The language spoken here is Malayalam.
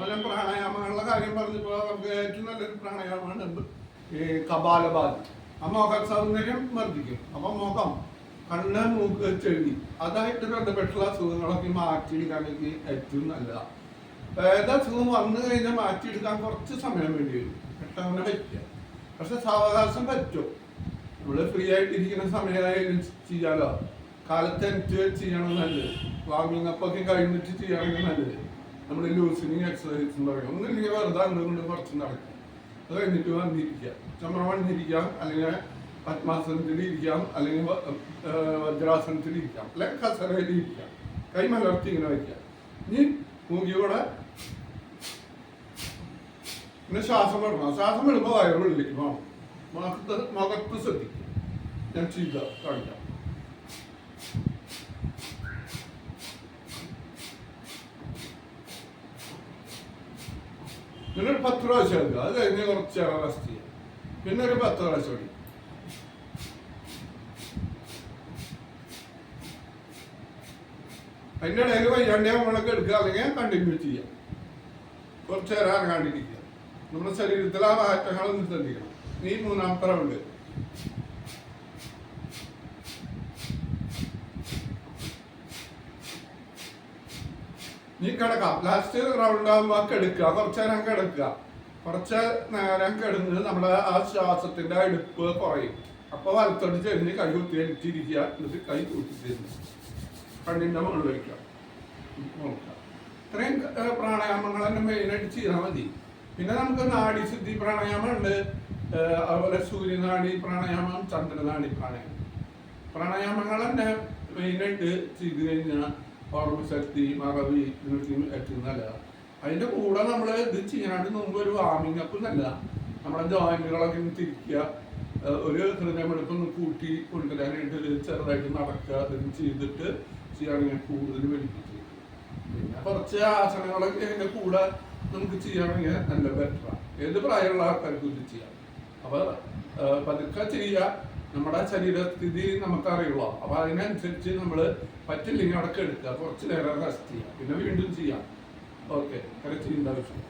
അതുപോലെ പ്രാണായാമങ്ങളുടെ കാര്യം പറഞ്ഞപ്പോൾ നമുക്ക് ഏറ്റവും നല്ലൊരു പ്രാണായാമമാണ് ഈ കപാലഭാതി. ആ മുഖ സൗന്ദര്യം വർദ്ധിക്കും. അപ്പൊ മുഖം, കണ്ണ്, മൂക്ക്, ചെവി അതായിട്ട് ബന്ധപ്പെട്ടുള്ള അസുഖങ്ങളൊക്കെ മാറ്റിയെടുക്കാനൊക്കെ ഏറ്റവും നല്ലതാണ്. ഏത് അസുഖം വന്നു കഴിഞ്ഞാൽ മാറ്റിയെടുക്കാൻ കുറച്ച് സമയം വേണ്ടി വരും, പെട്ടെന്ന് പറ്റുക. പക്ഷെ സാവകാശം പറ്റും. നമ്മള് ഫ്രീ ആയിട്ടിരിക്കുന്ന സമയമായാലും ചെയ്യാലോ. കാലത്ത് എനിക്ക് ചെയ്യണം നല്ലത്. വാർമിംഗ് അപ്പ് ഒക്കെ കഴിഞ്ഞിട്ട് ചെയ്യുകയാണെങ്കിൽ നല്ലത്. നമ്മൾ ലൂസിനിങ് എക്സസൈസ് എന്ന് പറയും. ഒന്നില്ലെങ്കിൽ വെറുതെ അങ്ങോട്ട് കുറച്ച് നടക്കുക. അത് കഴിഞ്ഞിട്ട് വന്നിരിക്കുക, ചമ്രം വന്നിരിക്കാം, അല്ലെങ്കിൽ പത്മാസനത്തിൽ ഇരിക്കാം, അല്ലെങ്കിൽ വജ്രാസനത്തിൽ ഇരിക്കാം, അല്ലെങ്കിൽ കസരയിൽ ഇരിക്കാം. കൈ മലർത്തി ഇങ്ങനെ വയ്ക്കാം. ഇനി മൂക്കിയോടെ പിന്നെ ശ്വാസം വിടണം. ശ്വാസം വിടുമ്പോൾ വയറുള്ളിലേക്ക് പോകണം. മുഖത്ത് ശ്രദ്ധിക്കും. ഞാൻ ചെയ്ത കാണിക്കാം. പിന്നെ ഒരു 10 പ്രാവശ്യം എടുക്കുക. അത് കഴിഞ്ഞ് കുറച്ചേറെ റെസ്റ്റ് ചെയ്യാം. പിന്നെ ഒരു 10 പ്രാവശ്യം എടുക്കും. അതിൻ്റെ ഇടയിൽ വയ്യാണ്ടി നമ്മളൊക്കെ എടുക്കുക, അല്ലെങ്കിൽ കണ്ടിന്യൂ ചെയ്യാം. കുറച്ചേറെ ഇറങ്ങാണ്ടിരിക്കുക. നമ്മുടെ ശരീരത്തിലെ ആ മാറ്റങ്ങളൊന്നും ശ്രദ്ധിക്കണം. ഈ 3ാമത്തെ റൗണ്ട് നീ കിടക്കാം. ലാസ്റ്റ് റൗണ്ട് ആകുമ്പോൾ കിടക്കുക, കുറച്ചു നേരം കിടക്കുക. കുറച്ച് നേരം കിടന്ന് നമ്മുടെ ആ ശ്വാസത്തിന്റെ അടുപ്പ് കുറയും. അപ്പൊ വലത്തോട്ട് ചെരിഞ്ഞ് കൈ കുത്തി അടിച്ചിരിക്കുക. എന്നിട്ട് കൈ കൂട്ടി തരുന്നു, കണ്ണിന്റെ മുകളിൽ വയ്ക്കാം, നോക്കാം. ഇത്രയും പ്രാണായാമങ്ങൾ തന്നെ മെയിനായിട്ട് ചെയ്താൽ മതി. പിന്നെ നമുക്ക് നാഡീശുദ്ധി പ്രാണായാമം ഉണ്ട്. അതുപോലെ സൂര്യനാഡി പ്രാണായാമം, ചന്ദ്രനാഡി പ്രാണായാമം. പ്രാണായാമങ്ങൾ തന്നെ മെയിനായിട്ട് ചെയ്ത് കഴിഞ്ഞാൽ ഓർമ്മശക്തി, മറവി ഇതിനൊക്കെ ഏറ്റവും നല്ലതാണ്. അതിൻ്റെ കൂടെ നമ്മൾ ഇത് ചെയ്യാനായിട്ട് മുമ്പ് ഒരു വാർമിംഗ് അപ്പ് നല്ലതാണ്. നമ്മുടെ ജോയിന്റുകളൊക്കെ തിരിക്കുക, ഒരു ഹൃദയമെടുപ്പൊന്ന് കൂട്ടി കൊണ്ടുവരാനായിട്ട് ചെറുതായിട്ട് നടക്കുക. അതിന് ചെയ്തിട്ട് ചെയ്യുകയാണെങ്കിൽ കൂടുതൽ ബെനിഫിറ്റ് ചെയ്യും. പിന്നെ കുറച്ച് ആസനങ്ങളൊക്കെ അതിൻ്റെ കൂടെ നമുക്ക് ചെയ്യുകയാണെങ്കിൽ നല്ല ബെറ്ററാണ്. ഏത് പ്രായമുള്ള ആൾക്കാർക്കും ഇത് ചെയ്യാം. അപ്പോൾ പതുക്കെ ചെയ്യുക. നമ്മുടെ ശരീരസ്ഥിതി നമുക്കറിയുള്ളൂ. അപ്പോൾ അതിനനുസരിച്ച് നമ്മൾ പറ്റില്ലെങ്കിൽ അവിടെ എടുക്കുക, കുറച്ച് നേരം റെസ്റ്റ് ചെയ്യുക, പിന്നെ വീണ്ടും ചെയ്യാം. ഓക്കെ, അങ്ങനെ ചെയ്യേണ്ട ആവശ്യം.